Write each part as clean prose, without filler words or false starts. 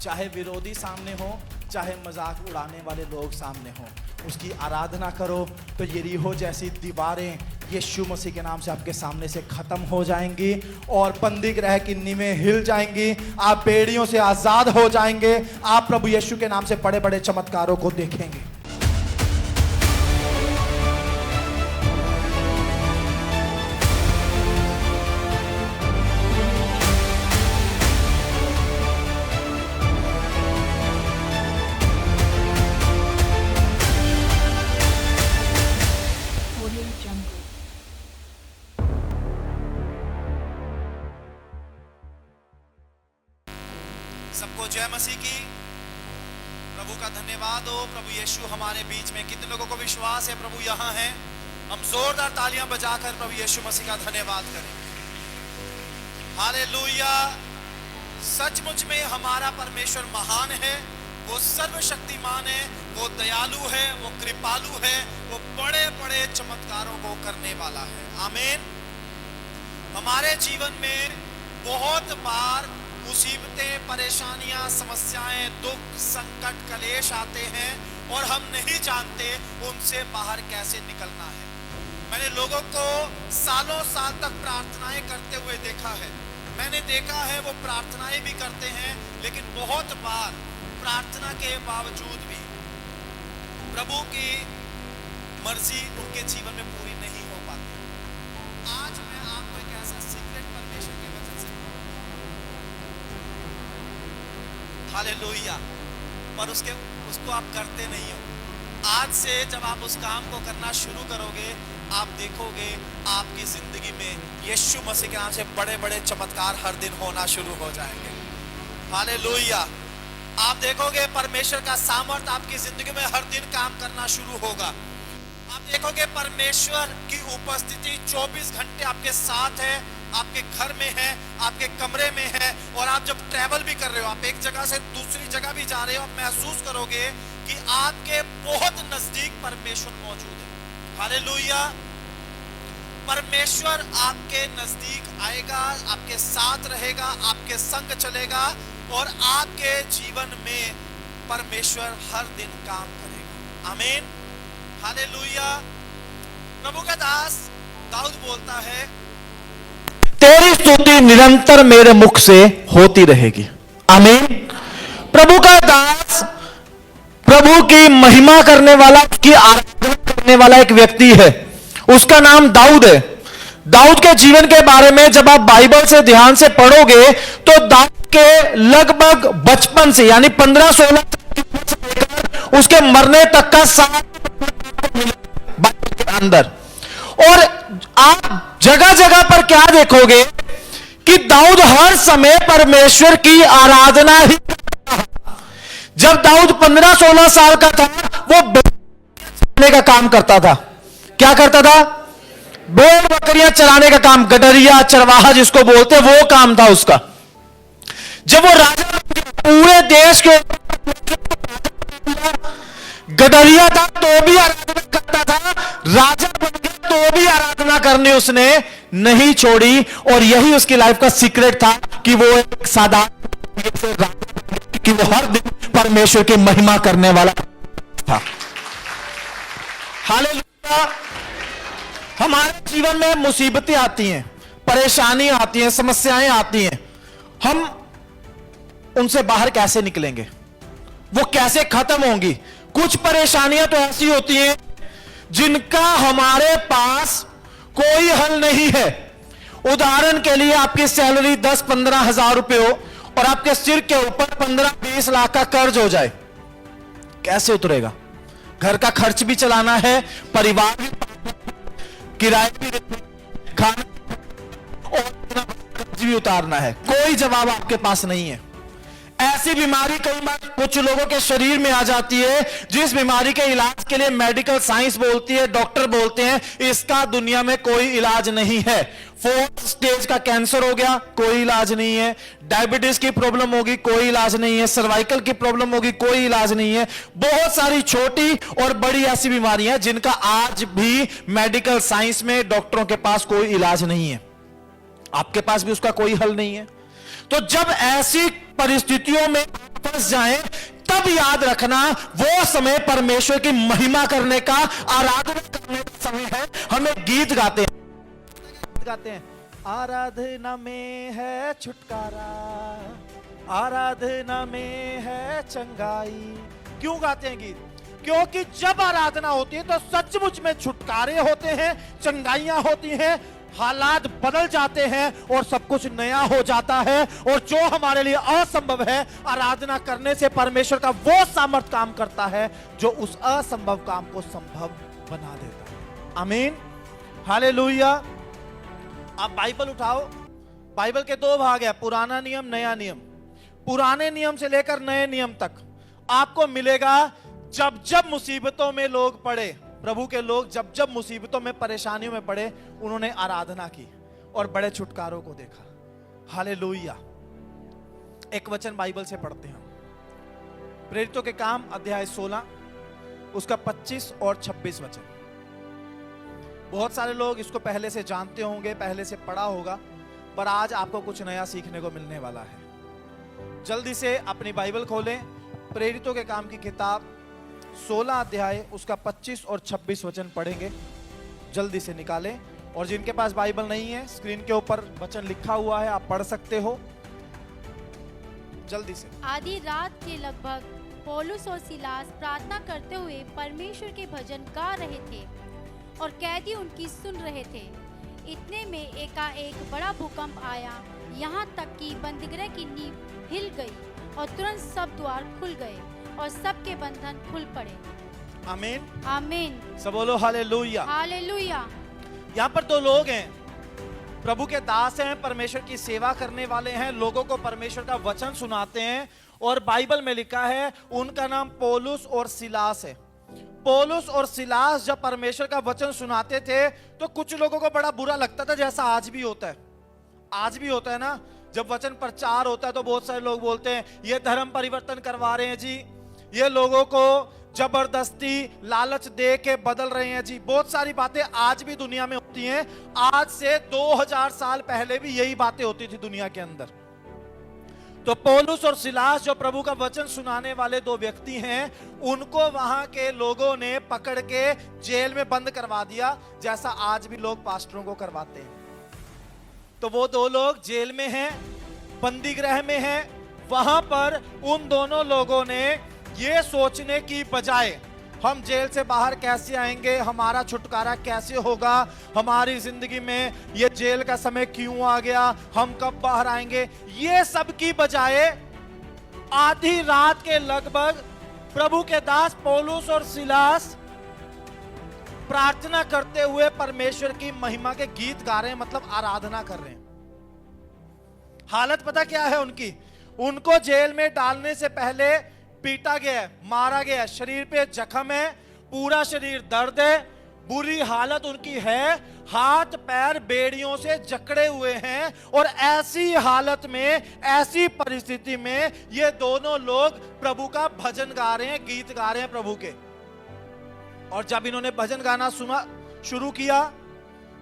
चाहे विरोधी सामने हो, चाहे मजाक उड़ाने वाले लोग सामने हो, उसकी आराधना करो तो यरीहो जैसी दीवारें यीशु मसीह के नाम से आपके सामने से खत्म हो जाएंगी और बंदी गृह की नींवें हिल जाएंगी। आप बेड़ियों से आजाद हो जाएंगे। आप प्रभु यीशु के नाम से बड़े बड़े चमत्कारों को देखेंगे। सबको जय मसीह की। प्रभु का धन्यवाद हो। प्रभु यीशु हमारे बीच में, कितने लोगों को विश्वास है प्रभु यहाँ है? हम जोरदार तालियां बजाकर प्रभु यीशु मसीह का धन्यवाद करें। हालेलुया। सचमुच में हमारा परमेश्वर महान है, वो सर्वशक्तिमान है, वो दयालु है, वो कृपालु है, वो बड़े बड़े चमत्कारों को करने वाला है। आमीन। हमारे जीवन में बहुत बार मुसीबतें, परेशानियां, समस्याएं, दुख, संकट, कलेश आते हैं और हम नहीं जानते उनसे बाहर कैसे निकलना है। मैंने लोगों को सालों साल तक प्रार्थनाएं करते हुए देखा है। मैंने देखा है वो प्रार्थनाएं भी करते हैं, लेकिन बहुत बार प्रार्थना के बावजूद भी प्रभु की मर्जी उनके जीवन में पूरी नहीं हो पाती। आज मैं आपको एक ऐसा सीक्रेट परमेश्वर के वचन से, हालेलुया, पर उसको आप करते नहीं हो। आज से जब आप उस काम को करना शुरू करोगे, आप देखोगे आपकी जिंदगी में यीशु मसीह के नाम से बड़े बड़े चमत्कार हर दिन होना शुरू हो जाएंगे। हालेलुया। आप देखोगे परमेश्वर का सामर्थ आपकी जिंदगी में हर दिन काम करना शुरू होगा। आप देखोगे परमेश्वर की उपस्थिति 24 घंटे आपके साथ है, आपके घर में है, आपके कमरे में है। और आप जब ट्रैवल भी कर रहे हो, आप एक जगह से दूसरी जगह भी जा रहे हो, आप महसूस करोगे कि आपके बहुत नजदीक परमेश्वर मौजूद है। हालेलुया। परमेश्वर आपके नजदीक आएगा, आपके साथ रहेगा, आपके संग चलेगा और आपके जीवन में परमेश्वर हर दिन काम करेगा। आमीन। हालेलुया। प्रभु का दास दाऊद बोलता है, तेरी स्तुति निरंतर मेरे मुख से होती रहेगी। आमीन। प्रभु का दास, प्रभु की महिमा करने वाला, उसकी आराधना करने वाला एक व्यक्ति है, उसका नाम दाऊद है। दाऊद के जीवन के बारे में जब आप बाइबल से ध्यान से पढ़ोगे तो दाऊद के लगभग बचपन से, यानी 15-16 से लेकर उसके मरने तक का सारा बाइबल के अंदर। और आप जगह जगह पर क्या देखोगे कि दाऊद हर समय परमेश्वर की आराधना ही करता है। जब दाऊद 15-16 साल का था, वो चराने का काम करता था। क्या करता था? भेड़ बकरियां चराने का काम, गडरिया, चरवाहा जिसको बोलते, वो काम था उसका। जब वो राजा पूरे देश के गडरिया था तो भी आराधना करता था, राजा बन गया तो भी आराधना करने उसने नहीं छोड़ी। और यही उसकी लाइफ का सीक्रेट था कि वो एक साधारण, कि वो हर दिन परमेश्वर की महिमा करने वाला था। हालेलुया। हमारे जीवन में मुसीबतें आती हैं, परेशानी आती हैं, समस्याएं आती हैं, हम उनसे बाहर कैसे निकलेंगे? वो कैसे खत्म होंगी? कुछ परेशानियां तो ऐसी होती हैं जिनका हमारे पास कोई हल नहीं है। उदाहरण के लिए आपकी सैलरी 10-15 हजार रुपए हो और आपके सिर के ऊपर 15-20 लाख का कर्ज हो जाए, कैसे उतरेगा? घर का खर्च भी चलाना है, परिवार भी, किराए भी, खाना और कर्ज भी उतारना है। कोई जवाब आपके पास नहीं है। ऐसी बीमारी कई बार कुछ लोगों के शरीर में आ जाती है, जिस बीमारी के इलाज के लिए मेडिकल साइंस बोलती है, डॉक्टर बोलते हैं इसका दुनिया में कोई इलाज नहीं है। 4th स्टेज का कैंसर हो गया, कोई इलाज नहीं है। डायबिटीज की प्रॉब्लम होगी, कोई इलाज नहीं है। सर्वाइकल की प्रॉब्लम होगी, कोई इलाज नहीं है। बहुत सारी छोटी और बड़ी ऐसी बीमारियां जिनका आज भी मेडिकल साइंस में डॉक्टरों के पास कोई इलाज नहीं है। आपके पास भी उसका कोई हल नहीं है। तो जब ऐसी परिस्थितियों में फंस जाएं, तब याद रखना वो समय परमेश्वर की महिमा करने का, आराधना करने का समय है। हमें गीत गाते हैं, आराधना में है छुटकारा, आराधना में है चंगाई। क्यों गाते हैं गीत? क्योंकि जब आराधना होती है तो सचमुच में छुटकारे होते हैं, चंगाइयां होती हैं, हालात बदल जाते हैं और सब कुछ नया हो जाता है। और जो हमारे लिए असंभव है, आराधना करने से परमेश्वर का वो सामर्थ काम करता है जो उस असंभव काम को संभव बना देता है। आमीन, हालेलुया। आप बाइबल उठाओ, बाइबल के दो भाग है, पुराना नियम, नया नियम। पुराने नियम से लेकर नए नियम तक आपको मिलेगा जब जब मुसीबतों में लोग पड़े, प्रभु के लोग जब जब मुसीबतों में, परेशानियों में पड़े, उन्होंने आराधना की और बड़े छुटकारों को देखा। हालेलुया। एक वचन बाइबल से पढ़ते हैं, प्रेरितों के काम अध्याय 16 उसका 25 और 26 वचन। बहुत सारे लोग इसको पहले से जानते होंगे, पहले से पढ़ा होगा, पर आज आपको कुछ नया सीखने को मिलने वाला है। जल्दी से अपनी बाइबल खोलें, प्रेरितों के काम की किताब 16 अध्याय उसका 25 और 26 वचन पढ़ेंगे। जल्दी से निकालें, और जिनके पास बाइबल नहीं है, स्क्रीन के ऊपर वचन लिखा हुआ है, आप पढ़ सकते हो। जल्दी से। आधी रात के लगभग पौलुस और सिलास प्रार्थना करते हुए परमेश्वर के भजन गा रहे थे और कैदी उनकी सुन रहे थे। इतने में एकाएक बड़ा भूकंप आया, यहाँ तक कि बंदीगृह की नींव हिल गई और तुरंत सब द्वार खुल गए और सबके बंधन खुल पड़े। आमीन, आमीन। सब बोलो हालेलुया। हालेलुया। यहाँ पर दो लोग हैं, प्रभु के दास हैं, परमेश्वर की सेवा करने वाले हैं, लोगों को परमेश्वर का वचन सुनाते हैं। और बाइबल में लिखा है उनका नाम पौलुस और सिलास है। पौलुस और सिलास जब परमेश्वर का वचन सुनाते थे तो कुछ लोगों को बड़ा बुरा लगता था, जैसा आज भी होता है। आज भी होता है ना, जब वचन प्रचार होता है तो बहुत सारे लोग बोलते हैं ये धर्म परिवर्तन करवा रहे हैं जी, ये लोगों को जबरदस्ती लालच दे के बदल रहे हैं जी। बहुत सारी बातें आज भी दुनिया में होती हैं। आज से 2000 साल पहले भी यही बातें होती थी दुनिया के अंदर। तो पौलुस और सिलास जो प्रभु का वचन सुनाने वाले दो व्यक्ति हैं, उनको वहां के लोगों ने पकड़ के जेल में बंद करवा दिया, जैसा आज भी लोग पास्टरों को करवाते हैं। तो वो दो लोग जेल में हैं, बंदी गृह में हैं। वहां पर उन दोनों लोगों ने ये सोचने की बजाय हम जेल से बाहर कैसे आएंगे, हमारा छुटकारा कैसे होगा, हमारी जिंदगी में ये जेल का समय क्यों आ गया, हम कब बाहर आएंगे, ये सब की बजाय आधी रात के लगभग प्रभु के दास पौलुस और सिलास प्रार्थना करते हुए परमेश्वर की महिमा के गीत गा रहे हैं, मतलब आराधना कर रहे हैं। हालत पता क्या है उनकी? उनको जेल में डालने से पहले पीटा गया है, मारा गया है, शरीर पे जख्म है, पूरा शरीर दर्द है, बुरी हालत उनकी है, हाथ पैर बेड़ियों से जकड़े हुए हैं। और ऐसी हालत में, ऐसी परिस्थिति में ये दोनों लोग प्रभु का भजन गा रहे हैं, गीत गा रहे हैं प्रभु के। और जब इन्होंने भजन गाना सुना शुरू किया,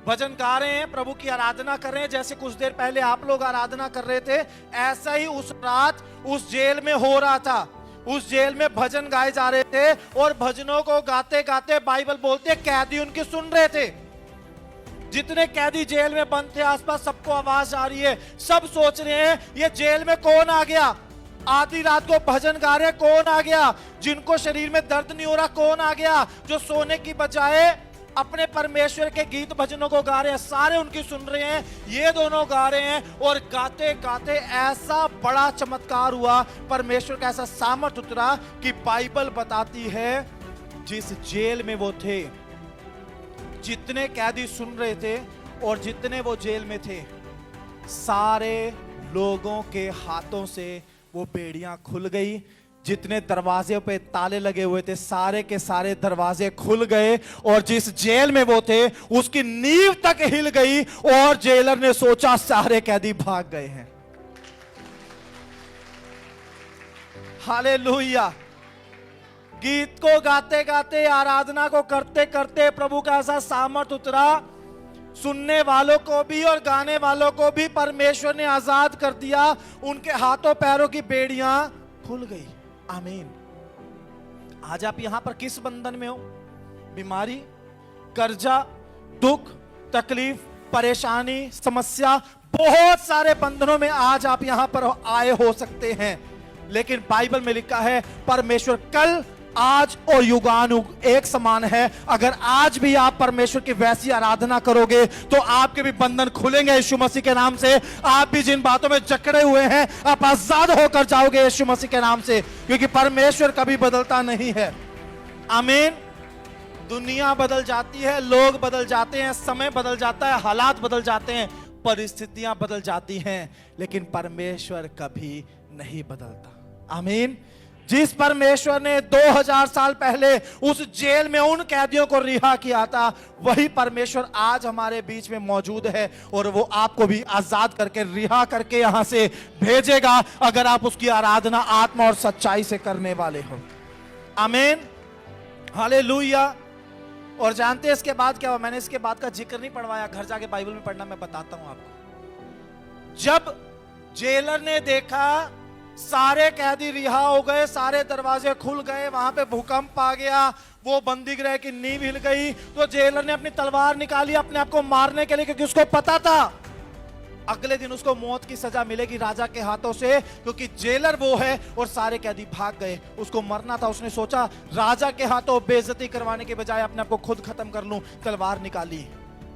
भजन गा रहे हैं, प्रभु की आराधना कर रहे हैं, जैसे कुछ देर पहले आप लोग आराधना कर रहे थे, ऐसा ही उस रात उस जेल में हो रहा था। उस जेल में भजन गाए जा रहे थे और भजनों को गाते गाते बाइबल बोलते कैदी उनकी सुन रहे थे। जितने कैदी जेल में बंद थे, आसपास सबको आवाज आ रही है, सब सोच रहे हैं ये जेल में कौन आ गया, आधी रात को भजन गा रहे कौन आ गया, जिनको शरीर में दर्द नहीं हो रहा कौन आ गया, जो सोने की बजाय अपने परमेश्वर के गीत भजनों को गा रहे हैं, सारे उनकी सुन रहे हैं। ये दोनों गा रहे हैं और गाते गाते ऐसा बड़ा चमत्कार हुआ, परमेश्वर का ऐसा सामर्थ उतरा कि बाइबल बताती है जिस जेल में वो थे, जितने कैदी सुन रहे थे और जितने वो जेल में थे, सारे लोगों के हाथों से वो बेड़ियां खुल गई। जितने दरवाजे पे ताले लगे हुए थे, सारे के सारे दरवाजे खुल गए और जिस जेल में वो थे उसकी नींव तक हिल गई और जेलर ने सोचा सारे कैदी भाग गए हैं। हालेलुया। गीत को गाते गाते, आराधना को करते करते प्रभु का ऐसा सामर्थ उतरा, सुनने वालों को भी और गाने वालों को भी परमेश्वर ने आजाद कर दिया। उनके हाथों पैरों की बेड़ियां खुल गई। आमीन। आज आप यहां पर किस बंधन में हो? बीमारी, कर्जा, दुख, तकलीफ, परेशानी, समस्या, बहुत सारे बंधनों में आज आप यहां पर आए हो सकते हैं। लेकिन बाइबल में लिखा है परमेश्वर कल, आज और युगानुग एक समान है। अगर आज भी आप परमेश्वर की वैसी आराधना करोगे तो आपके भी बंधन खुलेंगे यीशु मसीह के नाम से। आप भी जिन बातों में जकड़े हुए हैं आप आजाद होकर जाओगे यीशु मसीह के नाम से, क्योंकि परमेश्वर कभी बदलता नहीं है। आमीन। दुनिया बदल जाती है, लोग बदल जाते हैं, समय बदल जाता है, हालात बदल जाते हैं, परिस्थितियां बदल जाती हैं, लेकिन परमेश्वर कभी नहीं बदलता। आमीन। जिस परमेश्वर ने 2000 साल पहले उस जेल में उन कैदियों को रिहा किया था, वही परमेश्वर आज हमारे बीच में मौजूद है और वो आपको भी आजाद करके, रिहा करके यहां से भेजेगा, अगर आप उसकी आराधना आत्मा और सच्चाई से करने वाले हो। आमीन। हालेलुया। और जानते हैं इसके बाद क्या हुआ? मैंने इसके बाद का जिक्र नहीं पढ़वाया, घर जाके बाइबल में पढ़ना, मैं बताता हूं आपको। जब जेलर ने देखा सारे कैदी रिहा हो गए, सारे दरवाजे खुल गए, वहां पे भूकंप आ गया, वो बंदी गृह की नींव हिल गई, तो जेलर ने अपनी तलवार निकाली अपने आप को मारने के लिए, क्योंकि उसको पता था अगले दिन उसको मौत की सजा मिलेगी राजा के हाथों से, क्योंकि जेलर वो है और सारे कैदी भाग गए, उसको मरना था। उसने सोचा राजा के हाथों बेइज्जती करवाने के बजाय अपने आप को खुद खत्म कर लूं, तलवार निकाली,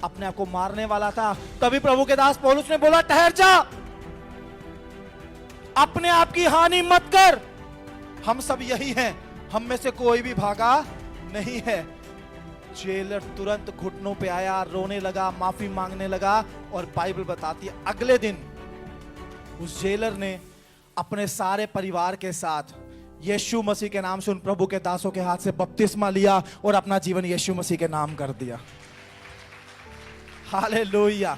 अपने आप को मारने वाला था। तभी प्रभु के दास पौलुस ने बोला ठहर जा, अपने आप की हानि मत कर। हम सब यही हैं, हम में से कोई भी भागा नहीं है। जेलर तुरंत घुटनों पे आया, रोने लगा, माफी मांगने लगा, और बाइबल बताती है अगले दिन उस जेलर ने अपने सारे परिवार के साथ यीशु मसीह के नाम से उन प्रभु के दासों के हाथ से बपतिस्मा लिया और अपना जीवन यीशु मसीह के नाम कर दिया। हालेलुया।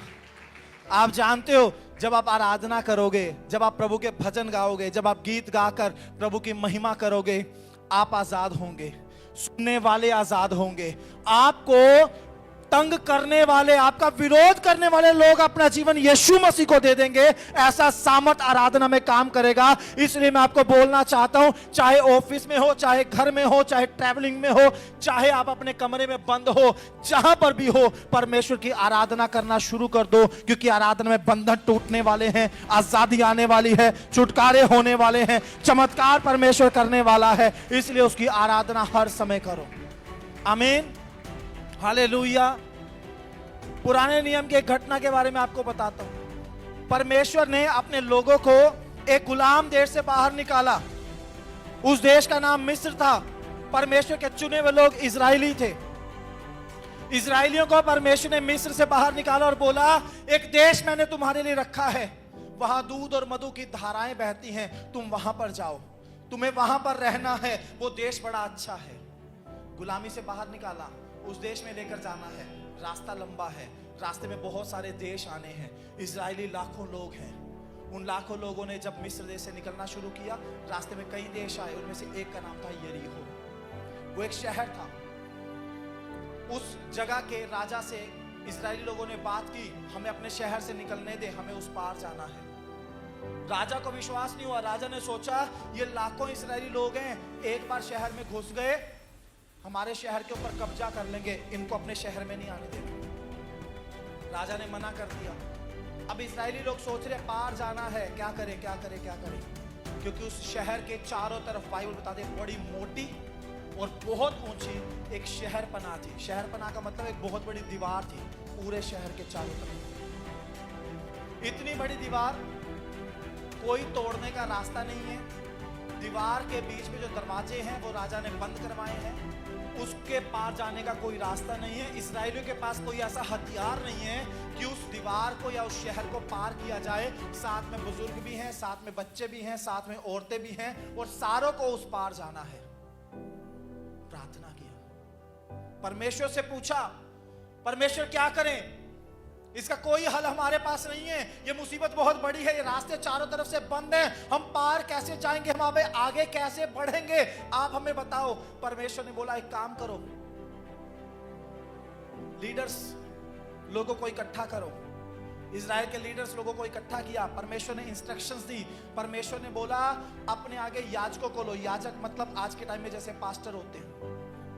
आप जानते हो जब आप आराधना करोगे, जब आप प्रभु के भजन गाओगे, जब आप गीत गाकर प्रभु की महिमा करोगे, आप आजाद होंगे, सुनने वाले आजाद होंगे। आपको तंग करने वाले, आपका विरोध करने वाले लोग अपना जीवन यीशु मसीह को दे देंगे। ऐसा सामर्थ आराधना में काम करेगा। इसलिए मैं आपको बोलना चाहता हूं, चाहे ऑफिस में हो, चाहे घर में हो, चाहे ट्रैवलिंग में हो, चाहे आप अपने कमरे में बंद हो, जहां पर भी हो, परमेश्वर की आराधना करना शुरू कर दो, क्योंकि आराधना में बंधन टूटने वाले हैं, आजादी आने वाली है, छुटकारे होने वाले हैं, चमत्कार परमेश्वर करने वाला है। इसलिए उसकी आराधना हर समय करो। आमीन। हालेलुया। पुराने नियम की एक घटना के बारे में आपको बताता हूं। परमेश्वर ने अपने लोगों को एक गुलाम देश से बाहर निकाला। उस देश का नाम मिस्र था। परमेश्वर के चुने हुए लोग इजरायली थे। इजरायलियों को परमेश्वर ने मिस्र से बाहर निकाला और बोला एक देश मैंने तुम्हारे लिए रखा है, वहां दूध और मधु की धाराएं बहती हैं, तुम वहां पर जाओ, तुम्हें वहां पर रहना है, वो देश बड़ा अच्छा है। गुलामी से बाहर निकाला, उस देश में लेकर जाना है, रास्ता लंबा है, रास्ते में बहुत सारे देश आने हैं, इजरायली लाखों लोग हैं। उन लाखों लोगों ने जब मिस्र देश से निकलना शुरू किया, रास्ते में कई देश आए, उनमें से एक का नाम था यरीहो। वो एक शहर था। उस जगह के राजा से इजरायली लोगों ने बात की, हमें अपने शहर से निकलने दे, हमें उस पार जाना है। राजा को विश्वास नहीं हुआ। राजा ने सोचा ये लाखों इजरायली लोग हैं, एक बार शहर में घुस गए, हमारे शहर के ऊपर कब्जा कर लेंगे, इनको अपने शहर में नहीं आने देंगे। राजा ने मना कर दिया। अब इजरायली लोग सोच रहे पार जाना है, क्या करें क्या करें क्या करें, क्योंकि उस शहर के चारों तरफ बाइबल बताते बड़ी मोटी और बहुत ऊंची एक शहर पनाह थी। शहर पनाह का मतलब एक बहुत बड़ी दीवार थी पूरे शहर के चारों तरफ। इतनी बड़ी दीवार, कोई तोड़ने का रास्ता नहीं है। दीवार के बीच में जो दरवाजे हैं वो राजा ने बंद करवाए हैं, उसके पार जाने का कोई रास्ता नहीं है। इस्राएलियों के पास कोई ऐसा हथियार नहीं है कि उस दीवार को या उस शहर को पार किया जाए। साथ में बुजुर्ग भी हैं, साथ में बच्चे भी हैं, साथ में औरतें भी हैं, और सारों को उस पार जाना है। प्रार्थना किया, परमेश्वर से पूछा परमेश्वर क्या करें, इसका कोई हल हमारे पास नहीं है, ये मुसीबत बहुत बड़ी है, ये रास्ते चारों तरफ से बंद हैं, हम पार कैसे जाएंगे, हम आगे कैसे बढ़ेंगे, आप हमें बताओ। परमेश्वर ने बोला एक काम करो, लीडर्स, लोगों को इकट्ठा करो, इजराइल के लीडर्स लोगों को इकट्ठा किया, परमेश्वर ने इंस्ट्रक्शंस दी। परमेश्वर ने बोला अपने आगे याजकों को लो, याजक मतलब आज के टाइम में जैसे पास्टर होते हैं,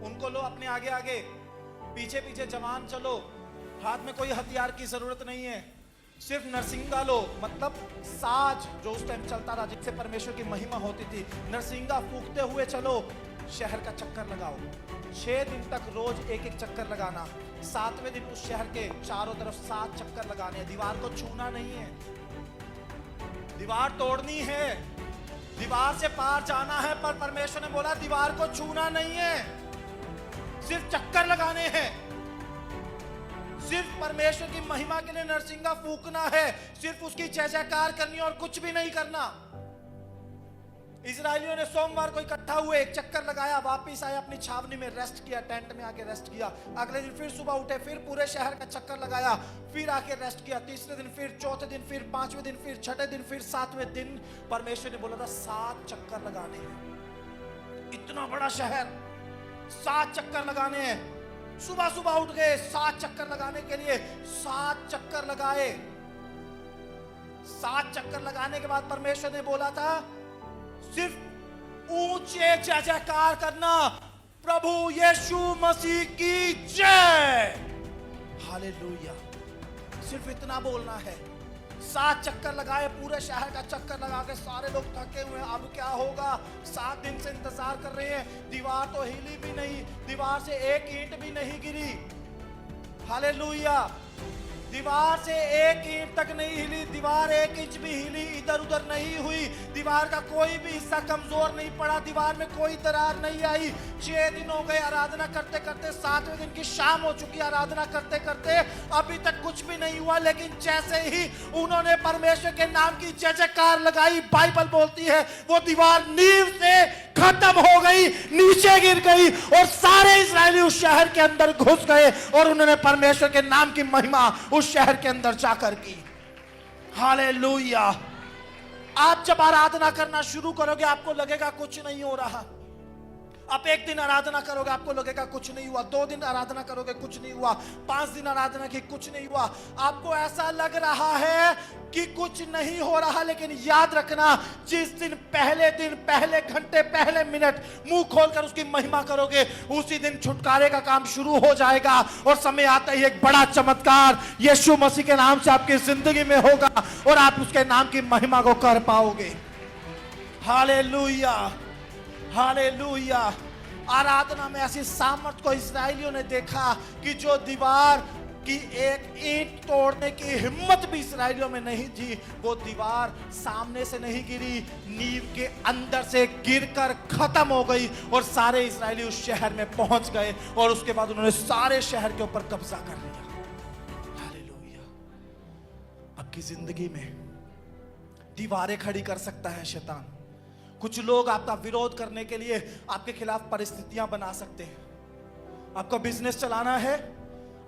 उनको लो अपने आगे आगे, पीछे पीछे जवान चलो, हाथ में कोई हथियार की जरूरत नहीं है, सिर्फ नरसिंगा लो, मतलब साज जो उस टाइम चलता था जिससे परमेश्वर की महिमा होती थी, नरसिंगा फूंकते हुए चलो, शहर का चक्कर लगाओ। 6 दिन तक रोज एक एक चक्कर लगाना, 7वें दिन उस शहर के चारों तरफ 7 चक्कर लगाने, दीवार को छूना नहीं है, दीवार तोड़नी है, दीवार से पार जाना है, पर परमेश्वर ने बोला दीवार को छूना नहीं है, सिर्फ चक्कर लगाने हैं, सिर्फ परमेश्वर की महिमा के लिए नरसिंगा फूंकना है, सिर्फ उसकी जय जयकार करनी और कुछ भी नहीं करना। इजरायलियों ने सोमवार को इकट्ठा हुए, एक चक्कर लगाया, वापस आए, अपनी छावनी में रेस्ट किया, टेंट में आके रेस्ट किया। अगले दिन फिर सुबह उठे, फिर पूरे शहर का चक्कर लगाया, फिर आके रेस्ट किया। तीसरे दिन फिर, चौथे दिन फिर, 5वें दिन फिर, 6ठे दिन फिर, 7वें दिन परमेश्वर ने बोला था 7 चक्कर लगाने हैं। इतना बड़ा शहर, 7 चक्कर लगाने हैं। सुबह सुबह उठ गए, 7 चक्कर लगाने के लिए 7 चक्कर लगाए। 7 चक्कर लगाने के बाद परमेश्वर ने बोला था सिर्फ ऊंचे जय जयकार करना, प्रभु यीशु मसीह की जय, हालेलुया, सिर्फ इतना बोलना है। 7 चक्कर लगाए, पूरे शहर का चक्कर लगा के सारे लोग थके हुए हैं, अब क्या होगा, 7 दिन से इंतजार कर रहे हैं, दीवार तो हिली भी नहीं, दीवार से एक ईंट भी नहीं गिरी, हालेलुया, दीवार से एक ईंट तक नहीं हिली, दीवार 1 इंच भी हिली इधर उधर नहीं हुई, दीवार का कोई भी हिस्सा कमजोर नहीं पड़ा, दीवार में कोई दरार नहीं आई। 6 दिन हो गए आराधना करते करते, 7वें दिन की शाम हो चुकी, आराधना करते करते अभी तक कुछ भी नहीं हुआ। लेकिन जैसे ही उन्होंने परमेश्वर के नाम की जय जयकार लगाई, बाइबल बोलती है वो दीवार नींव से खत्म हो गई, नीचे गिर गई और सारे इस्राएली उस शहर के अंदर घुस गए और उन्होंने परमेश्वर के नाम की महिमा उस शहर के अंदर जाकर की। हालेलुया। आप जब आराधना करना शुरू करोगे आपको लगेगा कुछ नहीं हो रहा। आप 1 दिन आराधना करोगे आपको लगेगा कुछ नहीं हुआ, 2 दिन आराधना करोगे कुछ नहीं हुआ, 5 दिन आराधना की कुछ नहीं हुआ, आपको ऐसा लग रहा है कि कुछ नहीं हो रहा। लेकिन याद रखना, जिस दिन, पहले घंटे, पहले मिनट मुंह खोलकर उसकी महिमा करोगे, उसी दिन छुटकारे का काम शुरू हो जाएगा और समय आता ही एक बड़ा चमत्कार यीशु मसीह के नाम से आपकी जिंदगी में होगा और आप उसके नाम की महिमा को कर पाओगे। Hallelujah, hallelujah. आराधना में ऐसी सामर्थ को इस्राएलियों ने देखा कि जो दीवार की एक ईंट तोड़ने की हिम्मत भी इस्राएलियों में नहीं थी, वो दीवार सामने से नहीं गिरी, नींव के अंदर से गिरकर खत्म हो गई और सारे इस्राएली उस शहर में पहुंच गए और उसके बाद उन्होंने सारे शहर के ऊपर कब्जा कर लिया। हालेलुया। आपकी जिंदगी में दीवारें खड़ी कर सकता है शैतान। कुछ लोग आपका विरोध करने के लिए आपके खिलाफ परिस्थितियां बना सकते हैं। आपको बिजनेस चलाना है,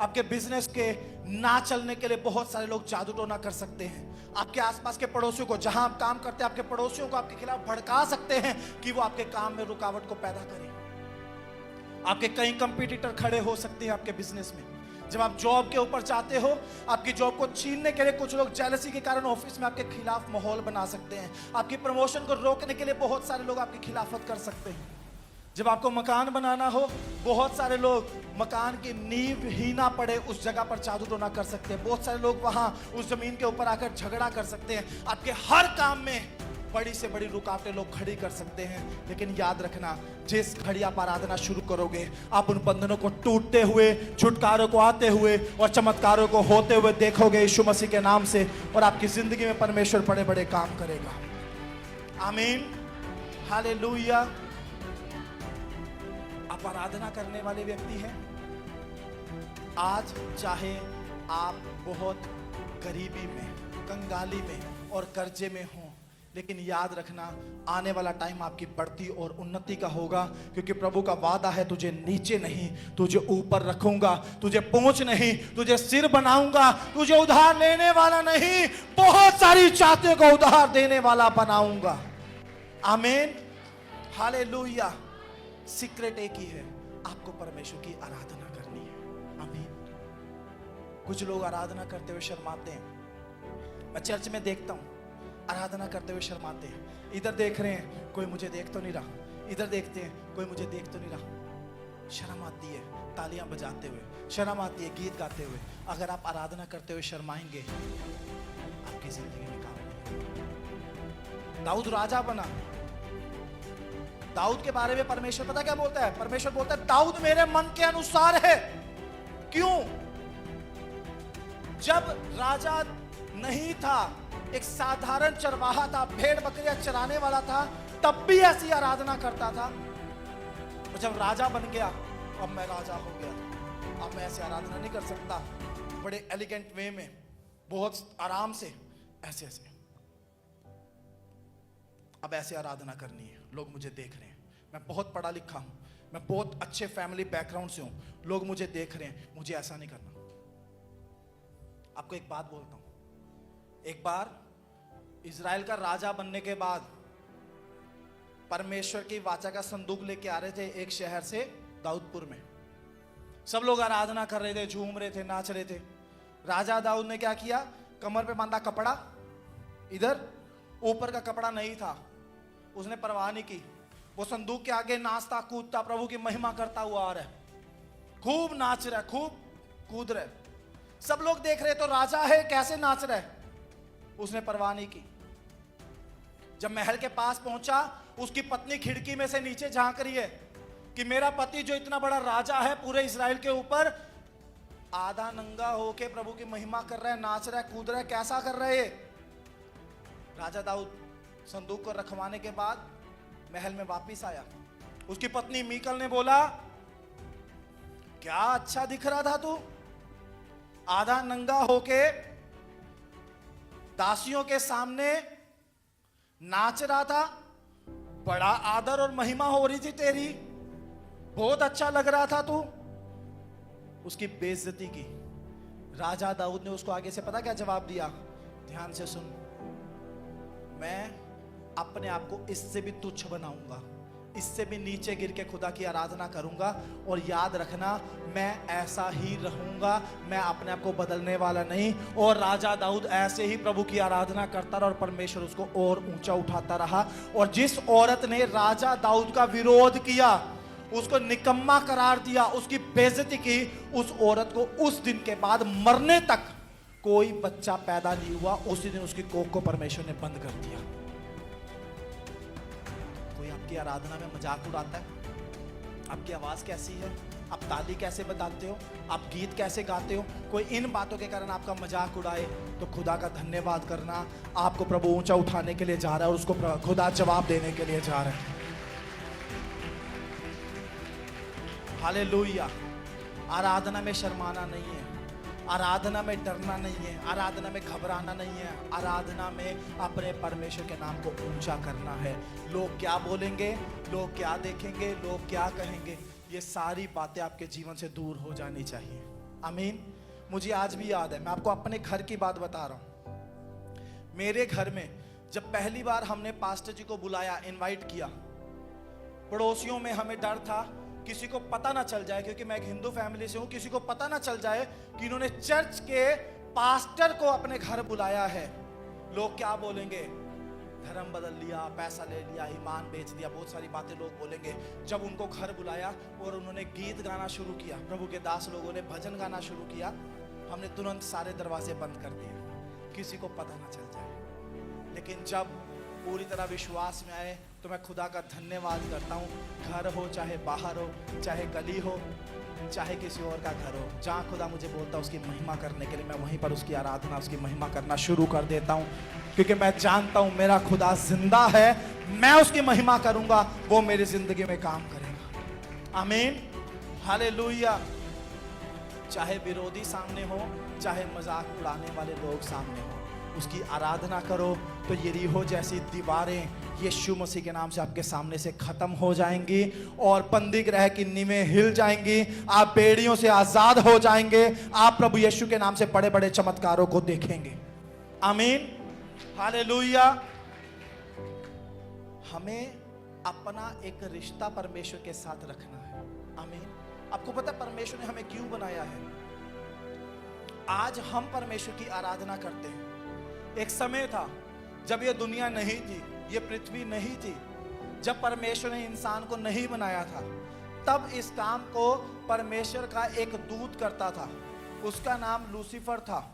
आपके बिजनेस के ना चलने के लिए बहुत सारे लोग जादू टोना कर सकते हैं। आपके आसपास के पड़ोसियों को, जहां आप काम करते हैं, आपके पड़ोसियों को आपके खिलाफ भड़का सकते हैं कि वो आपके काम में रुकावट को पैदा करें। आपके कई कंपटीटर खड़े हो सकते हैं आपके बिजनेस में। जब आप जॉब के ऊपर जाते हो, आपकी जॉब को छीनने के लिए कुछ लोग जेलसी के कारण ऑफिस में आपके खिलाफ माहौल बना सकते हैं। आपकी प्रमोशन को रोकने के लिए बहुत सारे लोग आपकी खिलाफत कर सकते हैं। जब आपको मकान बनाना हो, बहुत सारे लोग मकान की नींव ही ना पड़े उस जगह पर जादू टोना कर सकते हैं। बहुत सारे लोग वहां उस जमीन के ऊपर आकर झगड़ा कर सकते हैं। आपके हर काम में बड़ी से बड़ी रुकावटें लोग खड़ी कर सकते हैं। लेकिन याद रखना, जिस घड़ी आप आराधना शुरू करोगे, आप उन बंधनों को टूटते हुए, छुटकारों को आते हुए और चमत्कारों को होते हुए देखोगे यीशु मसीह के नाम से, और आपकी जिंदगी में परमेश्वर बड़े बड़े काम करेगा। आमीन, हालेलुया। आप आराधना करने वाले व्यक्ति हैं। आज चाहे आप बहुत गरीबी में, कंगाली में और कर्जे में हो, लेकिन याद रखना, आने वाला टाइम आपकी बढ़ती और उन्नति का होगा, क्योंकि प्रभु का वादा है, तुझे नीचे नहीं तुझे ऊपर रखूंगा, तुझे पूंछ नहीं तुझे सिर बनाऊंगा, तुझे उधार लेने वाला नहीं, बहुत सारी चाहते को उधार देने वाला बनाऊंगा। आमीन, हालेलुया। सीक्रेट एक ही है, आपको परमेश्वर की आराधना करनी है। आमीन। कुछ लोग आराधना करते हुए शर्माते हैं, मैं चर्च में देखता हूँ आराधना करते हुए शर्माते हैं, इधर देख रहे हैं कोई मुझे देख तो नहीं रहा, इधर देखते हैं कोई मुझे देख तो नहीं रहा। शर्म आती है तालियां बजाते हुए, शर्म आती है गीत गाते हुए। अगर आप आराधना करते हुए शर्माएंगे आपकी जिंदगी में काम नहीं। दाऊद राजा बना। दाऊद के बारे में परमेश्वर पता क्या बोलता है? परमेश्वर बोलता है दाऊद मेरे मन के अनुसार है। क्यों? जब राजा नहीं था, एक साधारण चरवाहा था, भेड़ बकरियां चराने वाला था, तब भी ऐसी आराधना करता था। और जब राजा बन गया, अब मैं राजा हो गया, अब मैं ऐसे आराधना नहीं कर सकता, बड़े एलिगेंट वे में, बहुत आराम से, ऐसे ऐसे अब ऐसे आराधना करनी है। लोग मुझे देख रहे हैं, मैं बहुत पढ़ा लिखा हूं, मैं बहुत अच्छे फैमिली बैकग्राउंड से हूं, लोग मुझे देख रहे हैं, मुझे ऐसा नहीं करना। आपको एक बात बोलता हूं, एक बार इजराइल का राजा बनने के बाद परमेश्वर की वाचा का संदूक लेके आ रहे थे एक शहर से दाऊदपुर में। सब लोग आराधना कर रहे थे, झूम रहे थे, नाच रहे थे। राजा दाऊद ने क्या किया? कमर पे बांधा कपड़ा, इधर ऊपर का कपड़ा नहीं था, उसने परवाह नहीं की। वो संदूक के आगे नाचता कूदता प्रभु की महिमा करता हुआ आ रहा है, खूब नाच रहा है, खूब कूद रहा है। सब लोग देख रहे तो राजा है कैसे नाच रहा है, उसने परवाह नहीं की। जब महल के पास पहुंचा, उसकी पत्नी खिड़की में से नीचे झांक रही है कि मेरा पति जो इतना बड़ा राजा है पूरे इजराइल के ऊपर, आधा नंगा होके प्रभु की महिमा कर रहा है, नाच रहा है, कूद रहा है, कैसा कर रहा है ये? राजा दाऊद संदूक को रखवाने के बाद महल में वापस आया। उसकी पत्नी मीकल ने बोला, क्या अच्छा दिख रहा था तू, आधा नंगा होके दासियों के सामने नाच रहा था, बड़ा आदर और महिमा हो रही थी तेरी, बहुत अच्छा लग रहा था तू। उसकी बेइज्जती की। राजा दाऊद ने उसको आगे से पता क्या जवाब दिया? ध्यान से सुन, मैं अपने आप को इससे भी तुच्छ बनाऊंगा, इससे भी नीचे गिर के खुदा की आराधना करूंगा, और याद रखना मैं ऐसा ही रहूंगा, मैं अपने आप को बदलने वाला नहीं। और राजा दाऊद ऐसे ही प्रभु की आराधना करता रहा और परमेश्वर उसको और ऊंचा उठाता रहा। और जिस औरत ने राजा दाऊद का विरोध किया, उसको निकम्मा करार दिया, उसकी बेइज्जती की, उस औरत को उस दिन के बाद मरने तक कोई बच्चा पैदा नहीं हुआ। उसी दिन उसकी कोख को परमेश्वर ने बंद कर दिया। कोई आपकी आराधना में मजाक उड़ाता है, आपकी आवाज कैसी है, आप ताली कैसे बताते हो, आप गीत कैसे गाते हो, कोई इन बातों के कारण आपका मजाक उड़ाए, तो खुदा का धन्यवाद करना। आपको प्रभु ऊंचा उठाने के लिए जा रहा है और उसको खुदा जवाब देने के लिए जा रहा है। हालेलुया। आराधना में शर्माना नहीं है, आराधना में डरना नहीं है, आराधना में घबराना नहीं है, आराधना में अपने परमेश्वर के नाम को ऊंचा करना है। लोग क्या बोलेंगे, लोग क्या देखेंगे, लोग क्या कहेंगे, ये सारी बातें आपके जीवन से दूर हो जानी चाहिए। आमीन। मुझे आज भी याद है, मैं आपको अपने घर की बात बता रहा हूँ। मेरे घर में जब पहली बार हमने पास्टर जी को बुलाया, इनवाइट किया, पड़ोसियों में हमें डर था किसी को पता ना चल जाए, क्योंकि मैं एक हिंदू फैमिली से हूं, किसी को पता ना चल जाए कि इन्होंने चर्च के पास्टर को अपने घर बुलाया है। लोग क्या बोलेंगे, धर्म बदल लिया, पैसा ले लिया, ईमान बेच दिया, बहुत सारी बातें लोग बोलेंगे। जब उनको घर बुलाया और उन्होंने गीत गाना शुरू किया, प्रभु के दास लोगों ने भजन गाना शुरू किया, हमने तुरंत सारे दरवाजे बंद कर दिए, किसी को पता ना चल जाए। लेकिन जब पूरी तरह विश्वास में आए तो मैं खुदा का धन्यवाद करता हूँ। घर हो चाहे बाहर हो, चाहे गली हो, चाहे किसी और का घर हो, जहाँ खुदा मुझे बोलता है उसकी महिमा करने के लिए, मैं वहीं पर उसकी आराधना, उसकी महिमा करना शुरू कर देता हूँ। क्योंकि मैं जानता हूँ मेरा खुदा जिंदा है, मैं उसकी महिमा करूँगा, वो मेरी जिंदगी में काम करेगा। आमीन। हालेलुया। चाहे विरोधी सामने हो, चाहे मजाक उड़ाने वाले लोग सामने हो, उसकी आराधना करो तो यरीहो जैसी दीवारें यीशु मसीह के नाम से आपके सामने से खत्म हो जाएंगी और बंदीगृह की नींवें हिल जाएंगी। आप बेड़ियों से आजाद हो जाएंगे। आप प्रभु यीशु के नाम से बड़े बड़े चमत्कारों को देखेंगे। आमीन। हालेलुया। हमें अपना एक रिश्ता परमेश्वर के साथ रखना है। आमीन। आपको पता है परमेश्वर ने हमें क्यों बनाया है? आज हम परमेश्वर की आराधना करते हैं, एक समय था जब ये दुनिया नहीं थी, ये पृथ्वी नहीं थी, जब परमेश्वर ने इंसान को नहीं बनाया था, तब इस काम को परमेश्वर का एक दूत करता था। उसका नाम लूसीफर था।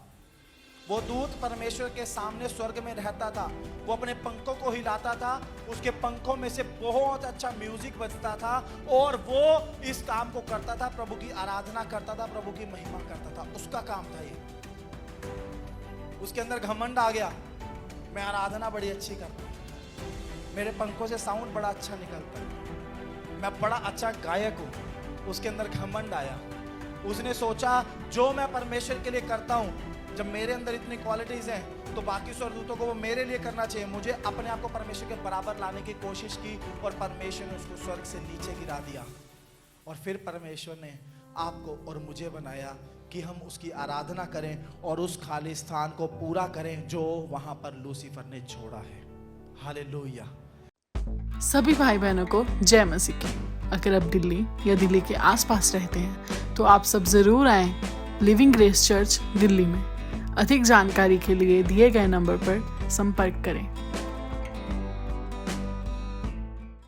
वो दूत परमेश्वर के सामने स्वर्ग में रहता था। वो अपने पंखों को हिलाता था, उसके पंखों में से बहुत अच्छा म्यूजिक बजता था और वो इस काम को करता था, प्रभु की आराधना करता था, प्रभु की महिमा करता था। उसका काम था ये। उसके अंदर घमंड आ गया, मैं आराधना बड़ी अच्छी करता हूँ, मेरे पंखों से साउंड बड़ा अच्छा निकलता है, मैं बड़ा अच्छा गायक हूँ। उसके अंदर घमंड आया। उसने सोचा जो मैं परमेश्वर के लिए करता हूँ, जब मेरे अंदर इतनी क्वालिटीज हैं तो बाकी स्वर्गदूतों को वो मेरे लिए करना चाहिए। मुझे अपने आप को परमेश्वर के बराबर लाने की कोशिश की और परमेश्वर ने उसको स्वर्ग से नीचे गिरा दिया। और फिर परमेश्वर ने आपको और मुझे बनाया कि हम उसकी आराधना करें और उस खाली स्थान को पूरा करें जो वहां पर लूसीफर ने छोड़ा है। हालेलुया। सभी भाई बहनों को जय मसीह की। अगर आप दिल्ली या दिल्ली के आसपास रहते हैं तो आप सब जरूर आएं लिविंग ग्रेस चर्च दिल्ली में। अधिक जानकारी के लिए दिए गए नंबर पर संपर्क करें।